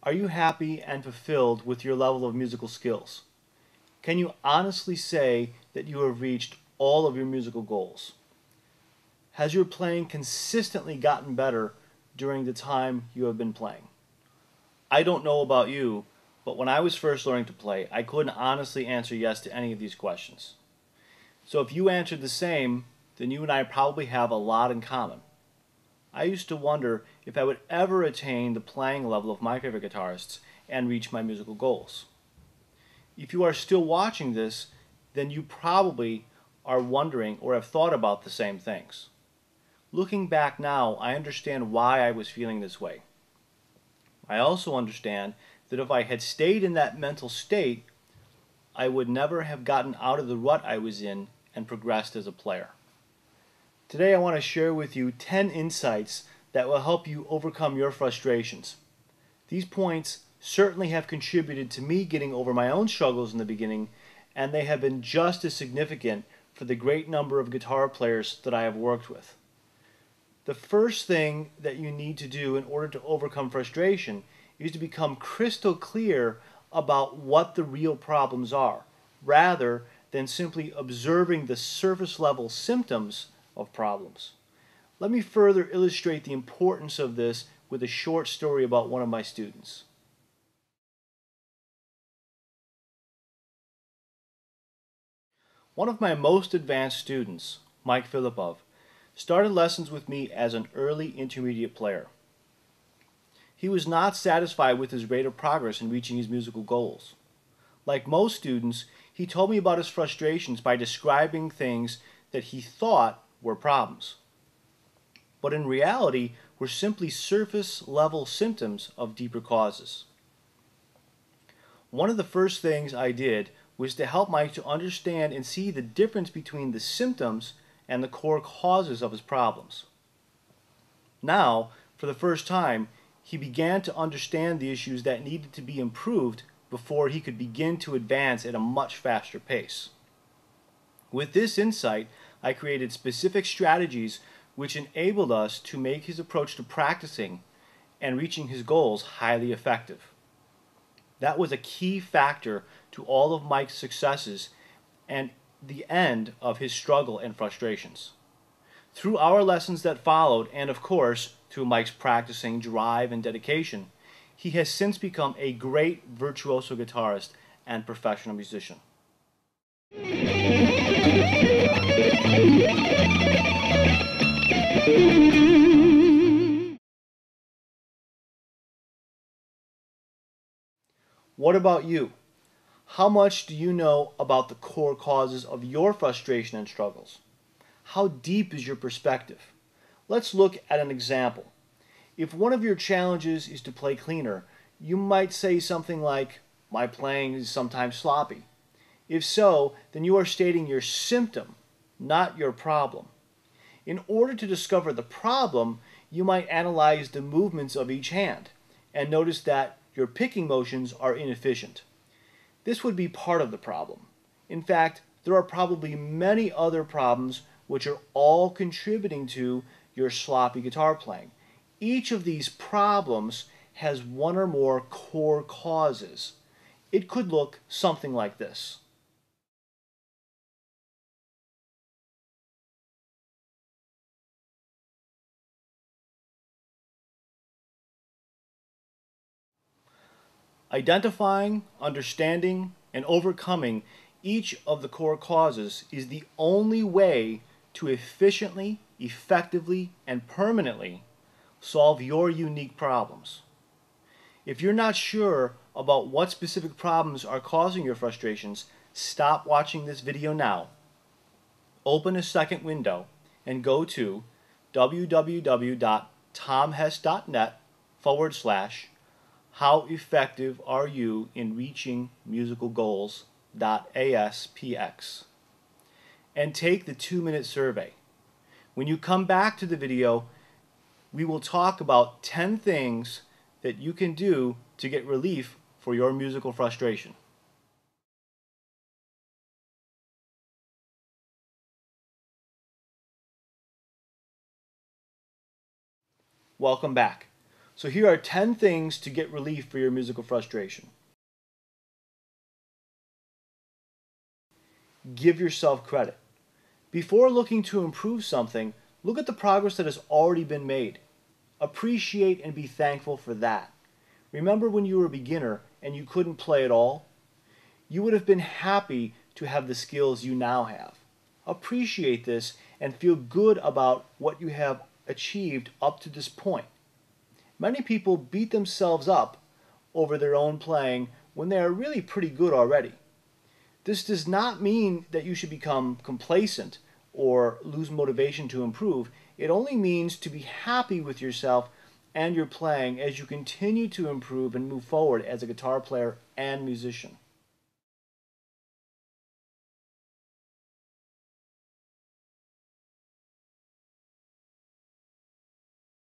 Are you happy and fulfilled with your level of musical skills? Can you honestly say that you have reached all of your musical goals? Has your playing consistently gotten better during the time you have been playing? I don't know about you, but when I was first learning to play, I couldn't honestly answer yes to any of these questions. So if you answered the same, then you and I probably have a lot in common. I used to wonder if I would ever attain the playing level of my favorite guitarists and reach my musical goals. If you are still watching this, then you probably are wondering or have thought about the same things. Looking back now, I understand why I was feeling this way. I also understand that if I had stayed in that mental state, I would never have gotten out of the rut I was in and progressed as a player. Today I want to share with you 10 insights that will help you overcome your frustrations. These points certainly have contributed to me getting over my own struggles in the beginning, and they have been just as significant for the great number of guitar players that I have worked with. The first thing that you need to do in order to overcome frustration is to become crystal clear about what the real problems are, rather than simply observing the surface level symptoms of problems. Let me further illustrate the importance of this with a short story about one of my students. One of my most advanced students, Mike Filipov, started lessons with me as an early intermediate player. He was not satisfied with his rate of progress in reaching his musical goals. Like most students, he told me about his frustrations by describing things that he thought were problems, but in reality were simply surface level symptoms of deeper causes. One of the first things I did was to help Mike to understand and see the difference between the symptoms and the core causes of his problems. Now, for the first time, he began to understand the issues that needed to be improved before he could begin to advance at a much faster pace. With this insight, I created specific strategies which enabled us to make his approach to practicing and reaching his goals highly effective. That was a key factor to all of Mike's successes and the end of his struggle and frustrations. Through our lessons that followed, and of course, through Mike's practicing, drive, and dedication, he has since become a great virtuoso guitarist and professional musician. What about you? How much do you know about the core causes of your frustration and struggles? How deep is your perspective? Let's look at an example. If one of your challenges is to play cleaner, you might say something like, "My playing is sometimes sloppy." If so, then you are stating your symptom, not your problem. In order to discover the problem, you might analyze the movements of each hand and notice that your picking motions are inefficient. This would be part of the problem. In fact, there are probably many other problems which are all contributing to your sloppy guitar playing. Each of these problems has one or more core causes. It could look something like this. Identifying, understanding, and overcoming each of the core causes is the only way to efficiently, effectively, and permanently solve your unique problems. If you're not sure about what specific problems are causing your frustrations, stop watching this video now. Open a second window and go to www.tomhess.net/how effective are you in reaching musical goals.aspx and take the 2-minute survey. When you come back to the video, we will talk about 10 things that you can do to get relief for your musical frustration. Welcome back. So here are 10 things to get relief for your musical frustration. Give yourself credit. Before looking to improve something, look at the progress that has already been made. Appreciate and be thankful for that. Remember when you were a beginner and you couldn't play at all? You would have been happy to have the skills you now have. Appreciate this and feel good about what you have achieved up to this point. Many people beat themselves up over their own playing when they are really pretty good already. This does not mean that you should become complacent or lose motivation to improve. It only means to be happy with yourself and your playing as you continue to improve and move forward as a guitar player and musician.